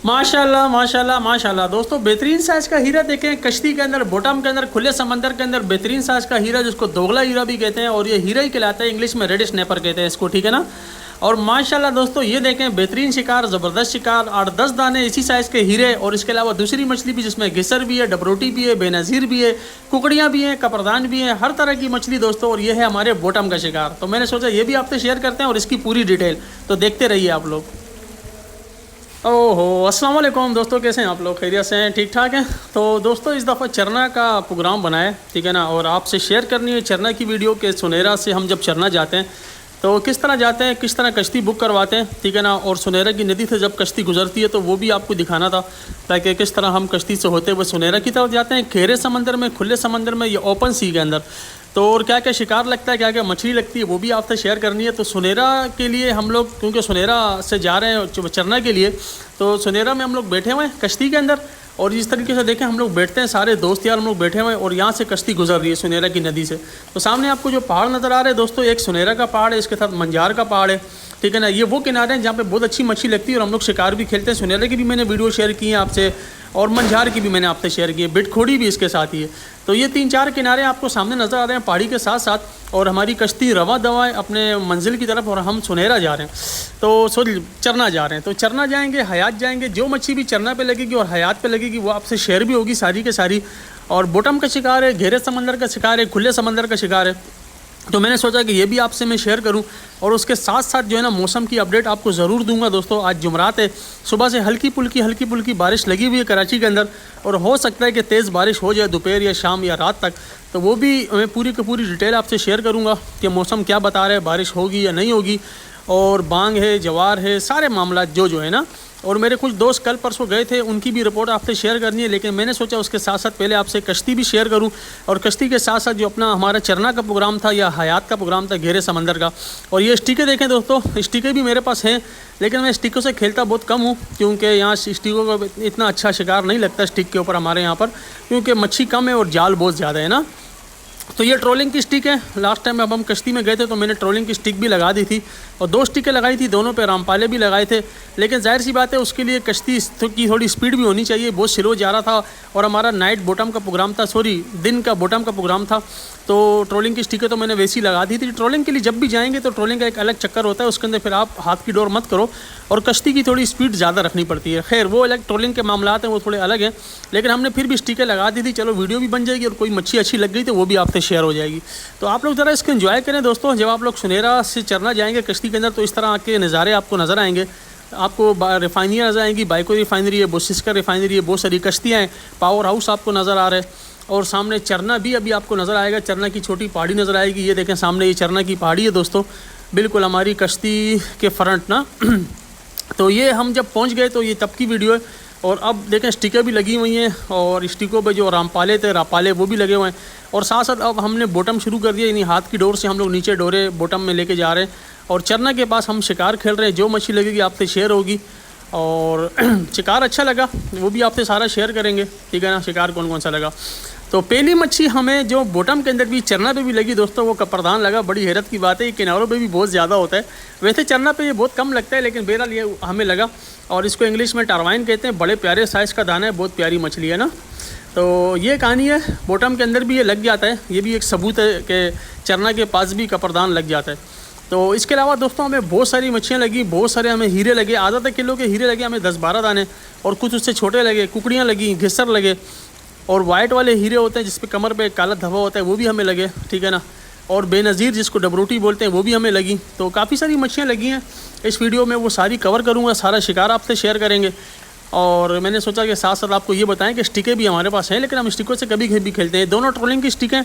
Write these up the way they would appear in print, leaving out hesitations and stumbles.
माशाल्लाह माशाल्लाह माशाल्लाह दोस्तों, बेहतरीन साइज़ का हीरा देखें, कश्ती के अंदर, बॉटम के अंदर, खुले समंदर के अंदर बेहतरीन साइज़ का हीरा, जिसको दोगला हीरा भी कहते हैं और ये हीरा ही कहलाता है, इंग्लिश में रेड स्नैपर कहते हैं इसको, ठीक है ना। और माशाल्लाह दोस्तों ये देखें, बेहतरीन शिकार, ज़बरदस्त शिकार, 8-10 दाने इसी साइज़ के हीरे और इसके अलावा दूसरी मछली भी जिसमें घिसर भी है, डबरोटी भी है, बेनज़ीर भी है, कुकड़ियाँ भी हैं, कपरदान भी हैं, हर तरह की मछली दोस्तों। और ये है हमारे बॉटम का शिकार। तो मैंने सोचा ये भी आपसे शेयर करते हैं और इसकी पूरी डिटेल, तो देखते रहिए आप लोग। ओहो, अस्सलाम वालेकुम दोस्तों, कैसे हैं आप लोग? खैरियत से हैं? ठीक ठाक हैं? तो दोस्तों इस दफ़ा चरना का प्रोग्राम बनाए, ठीक है ना, और आपसे शेयर करनी है चरना की वीडियो के सुनेरा से हम जब चरना जाते हैं तो किस तरह जाते हैं, किस तरह कश्ती बुक करवाते हैं, ठीक है ना, और सुनेरा की नदी से जब कश्ती गुजरती है तो वो भी आपको दिखाना था, ताकि किस तरह हम कश्ती से होते हुए सुनेरा की तरफ जाते हैं, गहरे समंदर में, खुले समंदर में, ये ओपन सी के अंदर। तो और क्या क्या शिकार लगता है, क्या क्या मछली लगती है, वो भी आपसे शेयर करनी है। तो सुनेरा के लिए हम लोग, क्योंकि सुनेरा से जा रहे हैं चरना के लिए, तो सुनेरा में हम लोग बैठे हुए हैं कश्ती के अंदर, और इस तरीके से देखें हम लोग बैठते हैं, सारे दोस्त यार हम लोग बैठे हुए हैं और यहाँ से कश्ती गुजर रही है सुनेरा की नदी से। तो सामने आपको जो पहाड़ नज़र आ रहे हैं दोस्तों, एक सुनेरा का पहाड़ है, इसके साथ मंजार का पहाड़ है, ठीक है ना। ये वो किनारे हैं जहाँ पे बहुत अच्छी मछली लगती है और हम लोग शिकार भी खेलते हैं। सुनेरा की भी मैंने वीडियो शेयर की है आपसे, और मंझार की भी मैंने आपसे शेयर की है, बिटखोड़ी भी इसके साथ ही है। तो ये 3-4 किनारे आपको सामने नज़र आ रहे हैं पहाड़ी के साथ साथ, और हमारी कश्ती रवा दवा है अपने मंजिल की तरफ, और हम सुनेरा जा रहे हैं, तो सॉरी चरना जा रहे हैं। तो चरना जाएंगे, हयात जाएंगे, जो मच्छी भी चरना पे लगेगी और हयात पे लगेगी वो आपसे शेयर भी होगी सारी के सारी। और बॉटम का शिकार है, गहरे समंदर का शिकार है, खुले समंदर का शिकार है। तो मैंने सोचा कि ये भी आपसे मैं शेयर करूं, और उसके साथ साथ जो है ना मौसम की अपडेट आपको ज़रूर दूंगा दोस्तों। आज जुमरात है, सुबह से हल्की पुल्की बारिश लगी हुई है कराची के अंदर, और हो सकता है कि तेज़ बारिश हो जाए दोपहर या शाम या रात तक। तो वो भी मैं पूरी की पूरी डिटेल आपसे शेयर करूंगा कि मौसम क्या बता रहा है, बारिश होगी या नहीं होगी, और बांग है, जवार है, सारे मामला जो है ना। और मेरे कुछ दोस्त कल परसों गए थे, उनकी भी रिपोर्ट आपसे शेयर करनी है, लेकिन मैंने सोचा उसके साथ साथ पहले आपसे कश्ती भी शेयर करूं, और कश्ती के साथ साथ जो अपना हमारा चरना का प्रोग्राम था या हयात का प्रोग्राम था गहरे समंदर का। और ये स्टिकें देखें दोस्तों, स्टिकें भी मेरे पास हैं, लेकिन मैं स्टिकों से खेलता बहुत कम हूँ, क्योंकि यहाँ स्टिकों का इतना अच्छा शिकार नहीं लगता स्टिक के ऊपर हमारे यहाँ पर, क्योंकि मच्छी कम है और जाल बहुत ज़्यादा है ना। तो ये ट्रोलिंग की स्टिक है। लास्ट टाइम अब हम कश्ती में गए थे तो मैंने ट्रोलिंग की स्टिक भी लगा दी थी, और 2 स्टिकें लगाई थी, दोनों पे रामपाले भी लगाए थे। लेकिन जाहिर सी बात है उसके लिए कश्ती की थोड़ी स्पीड भी होनी चाहिए, बहुत स्लो जा रहा था, और हमारा नाइट बॉटम का प्रोग्राम था, सॉरी दिन का बॉटम का प्रोग्राम था। तो ट्रोलिंग की स्टिकें तो मैंने वैसी लगा दी थी। ट्रोलिंग के लिए जब भी जाएंगे तो ट्रोलिंग का एक अलग चक्कर होता है, उसके अंदर फिर आप हाथ की डोर मत करो, और कश्ती की थोड़ी स्पीड ज़्यादा रखनी पड़ती है। खैर वो अलग ट्रोलिंग के मामला हैं, वो थोड़े अलग हैं, लेकिन हमने फिर भी स्टिकें लगा दी थी। चलो वीडियो भी बन जाएगी, और कोई मच्छी अच्छी लग गई तो वो भी आपसे शेयर हो जाएगी। तो आप लोग ज़रा इसको एंजॉय करें दोस्तों। जब आप लोग सुनेरा से चरना जाएंगे कश्ती के अंदर तो इस तरह के नज़ारे आपको नज़र आएंगे। आपको रिफाइनरियाँ नज़र आएंगी, बाइको रिफाइनरी है, बोसिस्का रिफाइनरी है, बहुत सारी कश्तियाँ हैं, पावर हाउस आपको नज़र आ रहा है, और सामने चरना भी अभी आपको नज़र आएगा। चरना की छोटी पहाड़ी नज़र आएगी, ये देखें सामने ये चरना की पहाड़ी है दोस्तों, बिल्कुल हमारी कश्ती के फ्रंट ना। तो ये हम जब पहुँच गए तो ये तब की वीडियो है, और अब देखें स्टिकें भी लगी हुई हैं, और स्टिकों पे जो रामपाले थे, रापाले वो भी लगे हुए हैं, और साथ साथ अब हमने बॉटम शुरू कर दिया, यानी हाथ की डोर से हम लोग नीचे डोरे बॉटम में लेके जा रहे हैं, और चरना के पास हम शिकार खेल रहे हैं। जो मछली लगेगी आपसे शेयर होगी, और शिकार अच्छा लगा वो भी आपसे सारा शेयर करेंगे, ठीक है ना, शिकार कौन कौन सा लगा। तो पहली मच्छी हमें जो बॉटम के अंदर भी चरना पे भी लगी दोस्तों, वो कपरदान लगा। बड़ी हैरत की बात है, ये किनारों पे भी बहुत ज़्यादा होता है, वैसे चरना पे ये बहुत कम लगता है, लेकिन बहरहाल ये हमें लगा, और इसको इंग्लिश में टरवाइन कहते हैं। बड़े प्यारे साइज़ का दाना है, बहुत प्यारी मछली है ना। तो ये कहानी है, बॉटम के अंदर भी ये लग जाता है, ये भी एक सबूत है कि चरना के पास भी कपरदान लग जाता है। तो इसके अलावा दोस्तों हमें बहुत सारी मच्छियाँ लगी, बहुत सारे हमें हीरे लगे, आधा किलो के हीरे लगे हमें 10-12 दाने, और कुछ उससे छोटे लगे, कुकड़ियाँ लगी, घिसर लगे, और वाइट वाले हीरे होते हैं जिस पे कमर पे काला धब्बा होता है, वो भी हमें लगे, ठीक है ना। और बेनज़ीर जिसको डबरोटी बोलते हैं वो भी हमें लगी। तो काफ़ी सारी मच्छियाँ लगी हैं इस वीडियो में, वो सारी कवर करूँगा, सारा शिकार आपसे शेयर करेंगे। और मैंने सोचा कि साथ साथ आपको ये बताएं कि स्टिकें भी हमारे पास हैं, लेकिन हम स्टिकों से कभी भी खेलते हैं। दोनों ट्रोलिंग की स्टिकें,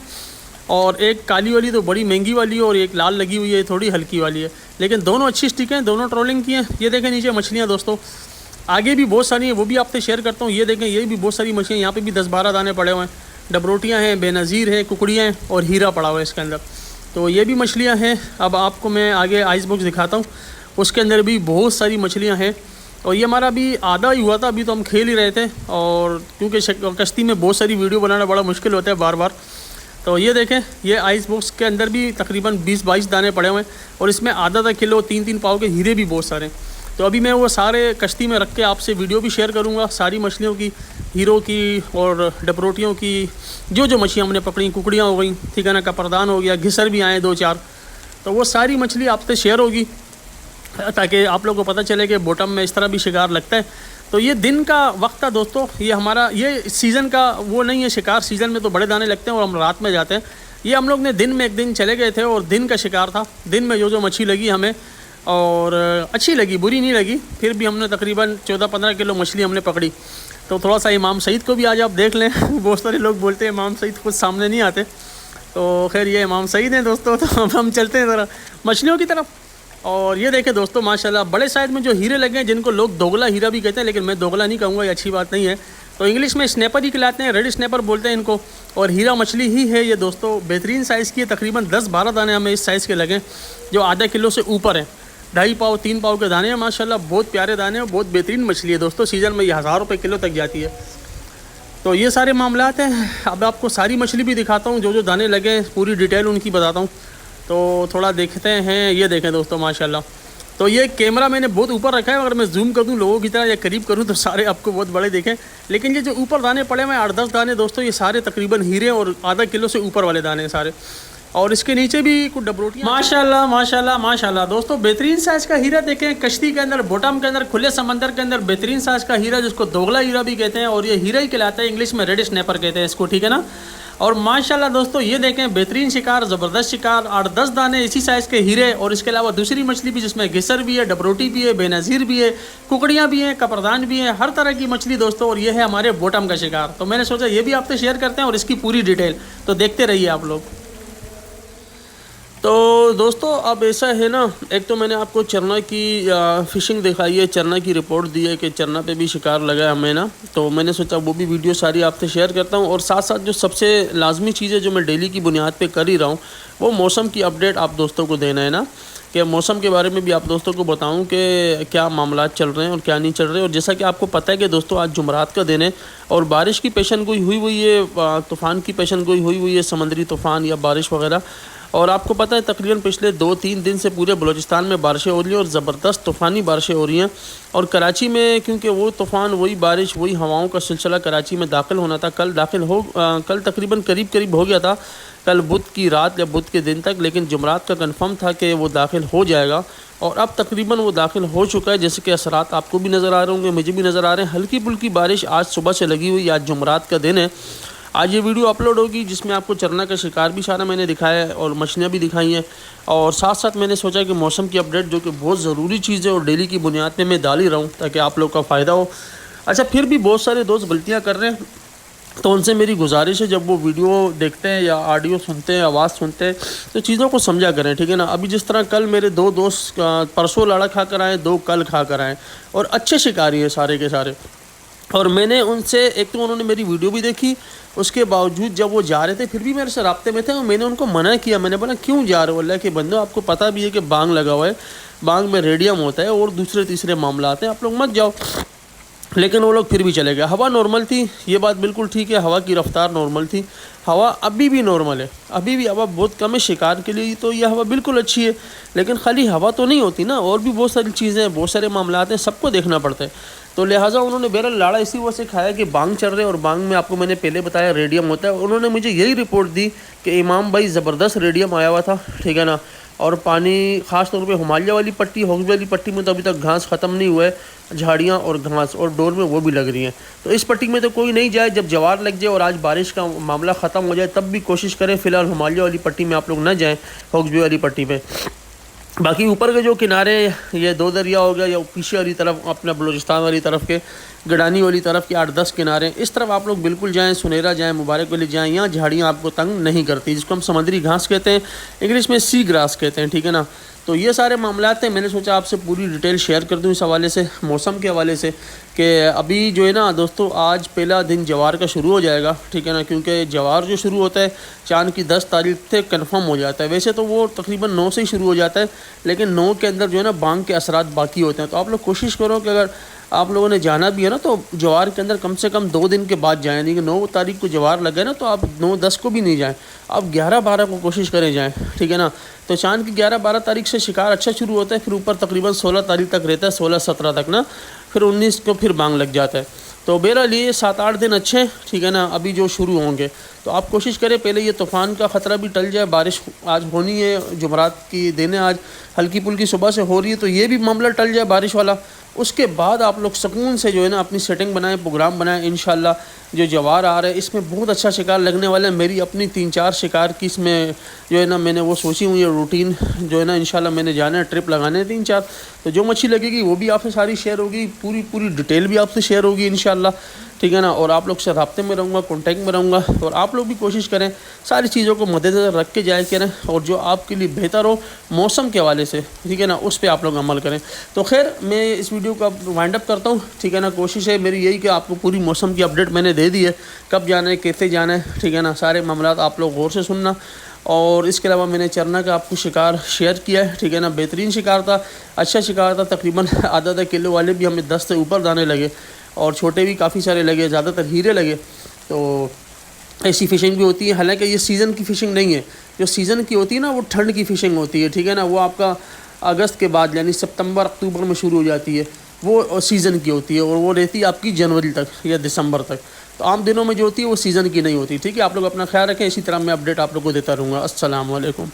और एक काली वाली तो बड़ी महंगी वाली है, और एक लाल लगी हुई है थोड़ी हल्की वाली है, लेकिन दोनों अच्छी स्टिकें, दोनों ट्रोलिंग की हैं। ये देखें नीचे मछलियाँ दोस्तों, आगे भी बहुत सारी हैं, वो भी आपसे शेयर करता हूँ। ये देखें ये भी बहुत सारी मछलियाँ, यहाँ पे भी 10-12 दाने पड़े हुए हैं, डबरोटियाँ हैं, बेनज़ीर हैं, कुकड़ियाँ हैं, और हीरा पड़ा हुआ है इसके अंदर। तो ये भी मछलियाँ हैं। अब आपको मैं आगे आइस बॉक्स दिखाता हूँ, उसके अंदर भी बहुत सारी मछलियाँ हैं। और ये हमारा अभी आधा ही हुआ था, अभी तो हम खेल ही रहे थे, और क्योंकि कश्ती में बहुत सारी वीडियो बनाना बड़ा मुश्किल होता है बार बार। तो ये देखें, ये आइस बॉक्स के अंदर भी तकरीबन 20-22 दाने पड़े हुए हैं, और इसमें आधा किलो 3-3 पाव के हीरे भी बहुत सारे। तो अभी मैं वो सारे कश्ती में रख के आपसे वीडियो भी शेयर करूँगा, सारी मछलियों की, हीरो की और डपरोटियों की, जो मछलियाँ हमने पकड़ी, कुकड़ियाँ हो गई, ठीक है ना, कपरदान हो गया, घिसर भी आए 2-4, तो वो सारी मछली आपसे शेयर होगी ताकि आप लोगों को पता चले कि बॉटम में इस तरह भी शिकार लगता है। तो ये दिन का वक्त था दोस्तों, ये हमारा ये सीज़न का वो नहीं है शिकार, सीज़न में तो बड़े दाने लगते हैं और हम रात में जाते हैं। ये हम लोग ने दिन में एक दिन चले गए थे और दिन का शिकार था। दिन में जो मछली लगी हमें और अच्छी लगी, बुरी नहीं लगी, फिर भी हमने तकरीबन 14-15 किलो मछली हमने पकड़ी। तो थोड़ा सा इमाम सईद को भी आज आप देख लें बहुत सारे लोग बोलते हैं इमाम सईद खुद सामने नहीं आते, तो खैर ये इमाम सईद हैं दोस्तों। तो अब हम चलते हैं ज़रा मछलियों की तरफ। और ये देखें दोस्तों माशाल्लाह बड़े साइज़ में जो हीरे लगे हैं, जिनको लोग दोगला हीरा भी कहते हैं, लेकिन मैं दोगला नहीं कहूँगा, ये अच्छी बात नहीं है। तो इंग्लिश में स्नैपर ही कहलाते हैं, रेड स्नैपर बोलते हैं इनको, और हीरा मछली ही है ये दोस्तों। बेहतरीन साइज़ की है, तकरीबन 10-12 दाने हमें इस साइज़ के लगे जो आधा किलो से ऊपर हैं। 2.5 पाव 3 पाव के दाने हैं माशाल्लाह, बहुत प्यारे दाने हैं, बहुत बेहतरीन मछली है दोस्तों। सीज़न में ये 1000 रुपये किलो तक जाती है। तो ये सारे मामलात हैं। अब आपको सारी मछली भी दिखाता हूँ, जो दाने लगे हैं पूरी डिटेल उनकी बताता हूँ। तो थोड़ा देखते हैं, ये देखें दोस्तों माशाल्लाह। तो ये कैमरा मैंने बहुत ऊपर रखा है, अगर मैं जूम कर दूँ लोगों की तरह या करीब करूँ तो सारे आपको बहुत बड़े दिखें, लेकिन ये जो ऊपर दाने पड़े हुए हैं 8-10 दाने दोस्तों, ये सारे तकरीबन हीरे और आधा किलो से ऊपर वाले दाने सारे। और इसके नीचे भी कुछ डबरोटियाँ माशाल्लाह माशाल्लाह माशाल्लाह दोस्तों। बेहतरीन साइज़ का हीरा देखें, कश्ती के अंदर, बॉटम के अंदर, खुले समंदर के अंदर बेहतरीन साइज़ का हीरा, जिसको दोगला हीरा भी कहते हैं, और ये हीरा ही कहलाता है, इंग्लिश में रेड स्नैपर कहते हैं इसको, ठीक है ना। और माशाल्लाह दोस्तों ये देखें बेहतरीन शिकार, ज़बरदस्त शिकार, 8-10 दाने इसी साइज़ के हीरे, और इसके अलावा दूसरी मछली भी जिसमें घिसर भी है, डबरोटी भी है, बेनज़ीर भी है, कुकड़ियाँ भी हैं, कपरदान भी हैं, हर तरह की मछली दोस्तों। और ये है हमारे बॉटम का शिकार। तो मैंने सोचा ये भी आपसे शेयर करते हैं और इसकी पूरी डिटेल, तो देखते रहिए आप लोग। तो दोस्तों अब ऐसा है ना, एक तो मैंने आपको चरना की फ़िशिंग दिखाई है, चरना की रिपोर्ट दी है कि चरना पे भी शिकार लगा है हमें ना, तो मैंने सोचा वो भी वीडियो सारी आपसे शेयर करता हूँ। और साथ साथ जो सबसे लाजमी चीज़ है जो मैं डेली की बुनियाद पे कर ही रहा हूँ, वो मौसम की अपडेट आप दोस्तों को देना है ना, कि मौसम के बारे में भी आप दोस्तों को बताऊं कि क्या मामलात चल रहे हैं और क्या नहीं चल रहे। और जैसा कि आपको पता है कि दोस्तों आज जुमरात का दिन है और बारिश की पेशन गोई हुई है, तूफ़ान की पेशन गोई हुई है, समंदरी तूफ़ान या बारिश वगैरह। और आपको पता है तकरीबन पिछले 2-3 दिन से पूरे बलूचिस्तान में बारिशें हो रही हैं और ज़बरदस्त तूफ़ानी बारिशें हो रही हैं। और कराची में क्योंकि वो तूफ़ान, वही बारिश, वही हवाओं का सिलसिला कराची में दाखिल होना था, कल तकरीबन करीब हो गया था, कल बुध की रात या बुध के दिन तक, लेकिन जुमरात का कंफर्म था कि वो दाखिल हो जाएगा और अब तकरीबन वो दाखिल हो चुका है। जैसे कि असरात आपको भी नज़र आ रहे होंगे, मुझे भी नज़र आ रहे हैं। हल्की फुल्की बारिश आज सुबह से लगी हुई, आज जुमरात का दिन है। आज ये वीडियो अपलोड होगी जिसमें आपको चरना का शिकार भी सारा मैंने दिखाया है और मछलियाँ भी दिखाई हैं, और साथ साथ मैंने सोचा कि मौसम की अपडेट जो कि बहुत ज़रूरी चीज़ है और डेली की बुनियाद पे मैं डाल ही रहा हूँ ताकि आप लोग का फ़ायदा हो। अच्छा, फिर भी बहुत सारे दोस्त गलतियाँ कर रहे हैं, तो उनसे मेरी गुजारिश है जब वो वीडियो देखते हैं या ऑडियो सुनते हैं, आवाज़ सुनते हैं, तो चीज़ों को समझा करें, ठीक है ना। अभी जिस तरह कल मेरे 2 दोस्त परसों लाड़ा खा कर आए, 2 कल खा कर आए और अच्छे शिकारी हैं सारे के सारे। और मैंने उनसे, एक तो उन्होंने मेरी वीडियो भी देखी, उसके बावजूद जब वो जा रहे थे फिर भी मेरे से राब्ते में थे और मैंने उनको मना किया। मैंने बोला क्यों जा रहे हो, अल्लाह के बंदो, आपको पता भी है कि बांग लगा हुआ है, बांग में रेडियम होता है और दूसरे तीसरे मामला आते हैं, आप लोग मत जाओ। लेकिन वो लोग फिर भी चले गए। हवा नॉर्मल थी, ये बात बिल्कुल ठीक है, हवा की रफ़्तार नॉर्मल थी, हवा अभी भी नॉर्मल है, अभी भी हवा बहुत कम है शिकार के लिए, तो यह हवा बिल्कुल अच्छी है। लेकिन खाली हवा तो नहीं होती ना, और भी बहुत सारी चीज़ें हैं, बहुत सारे मामलात हैं, सबको देखना पड़ता है। तो लिहाजा उन्होंने मेरा लाड़ा इसी वजह से खाया कि बांग चल रहे, और बांग में आपको मैंने पहले बताया रेडियम होता है। उन्होंने मुझे यही रिपोर्ट दी कि इमाम भाई ज़बरदस्त रेडियम आया हुआ था, ठीक है ना। और पानी ख़ास तौर पे हिमालय वाली पट्टी, हॉक्स वाली पट्टी में तो अभी तक घास ख़त्म नहीं हुआ है, झाड़ियाँ और घास और डोर में वो भी लग रही हैं। तो इस पट्टी में तो कोई नहीं जाए, जब जवार लग जाए और आज बारिश का मामला ख़त्म हो जाए तब भी कोशिश करें। फ़िलहाल हिमालय वाली पट्टी में आप लोग ना जाएँ, हॉक्स वाली पट्टी में। बाकी ऊपर के जो किनारे, ये 2 दरिया हो गया या पीछे वाली तरफ अपना बलूचिस्तान वाली तरफ के, गडानी वाली तरफ के 8-10 किनारे, इस तरफ आप लोग बिल्कुल जाएं, सुनेरा जाएं, मुबारक वाली जाएं। यहाँ झाड़ियाँ आपको तंग नहीं करती, जिसको हम समुद्री घास कहते हैं, इंग्लिश में सी ग्रास कहते हैं, ठीक है ना। तो ये सारे मामलात हैं, मैंने सोचा आपसे पूरी डिटेल शेयर कर दूँ इस हवाले से, मौसम के हवाले से, कि अभी जो है ना दोस्तों, आज पहला दिन जवार का शुरू हो जाएगा, ठीक है ना। क्योंकि जवार जो शुरू होता है चांद की 10 तारीख से कन्फर्म हो जाता है। वैसे तो वो तकरीबन 9 से ही शुरू हो जाता है, लेकिन 9 के अंदर जो है ना बांग के असरात बाकी होते हैं। तो आप लोग कोशिश करो कि अगर आप लोगों ने जाना भी है ना, तो ज्वार के अंदर कम से कम 2 दिन के बाद जाएँ, नहीं कि 9 तारीख को ज्वार लगे ना तो आप 9-10 को भी नहीं जाएँ, आप 11-12 को कोशिश करें जाएँ, ठीक है ना। तो चाँद की 11-12 तारीख से शिकार अच्छा शुरू होता है, फिर ऊपर तकरीबन 16 तारीख तक रहता है, 16-17 तक ना, फिर 19 को फिर बांग लग जाता है। तो बहरहाल ये 7-8 दिन अच्छे हैं, ठीक है ना, अभी जो शुरू होंगे। तो आप कोशिश करें पहले ये तूफ़ान का ख़तरा भी टल जाए, बारिश आज होनी है, जुमरात की दिन है, आज हल्की पुल्की सुबह से हो रही है, तो ये भी मामला टल जाए बारिश वाला। उसके बाद आप लोग सुकून से जो है ना अपनी सेटिंग बनाएं, प्रोग्राम बनाएं। इंशाल्लाह जो ज्वार आ रहा है इसमें बहुत अच्छा शिकार लगने वाला है। मेरी अपनी 3-4 शिकार की इसमें जो है ना मैंने वो सोची हुई है रूटीन, जो है ना इंशाल्लाह मैंने जाना है, ट्रिप लगाने हैं 3-4। तो जो मच्छी लगेगी वो भी आपसे सारी शेयर होगी, पूरी डिटेल भी आपसे शेयर होगी इंशाल्लाह, ठीक है ना। और आप लोग से राब्ते में रहूँगा, कॉन्टैक्ट में रहूँगा, और आप लोग भी कोशिश करें सारी चीज़ों को मद्देनज़र रख के जाया करें, और जो आपके लिए बेहतर हो मौसम के हवाले से, ठीक है ना, उस पर आप लोग अमल करें। तो खैर मैं इस वीडियो का वाइंड अप करता हूँ, ठीक है ना। कोशिश है मेरी यही कि आपको पूरी मौसम की अपडेट मैंने दे दी है, कब जाना है, कैसे जाना है, ठीक है ना, सारे मामलात आप लोग गौर से सुनना। और इसके अलावा मैंने चरना का आपको शिकार शेयर किया है, ठीक है ना, बेहतरीन शिकार था, अच्छा शिकार था। तकरीबन आधा किलो वाले भी हमें 10 से ऊपर दाने लगे, और छोटे भी काफ़ी सारे लगे, ज़्यादातर हीरे लगे। तो ऐसी फ़िशिंग भी होती है, हालांकि ये सीज़न की फ़िशिंग नहीं है। जो सीज़न की होती है ना वो ठंड की फ़िशिंग होती है, ठीक है ना, वो आपका अगस्त के बाद यानी सितंबर अक्टूबर में शुरू हो जाती है, वो सीज़न की होती है, और वो रहती है आपकी जनवरी तक या दिसंबर तक। तो आम दिनों में जो होती है वो सीज़न की नहीं होती, ठीक है। आप लोग अपना ख्याल रखें, इसी तरह मैं अपडेट आप लोग को देता रहूँगा। अस्सलाम वालेकुम।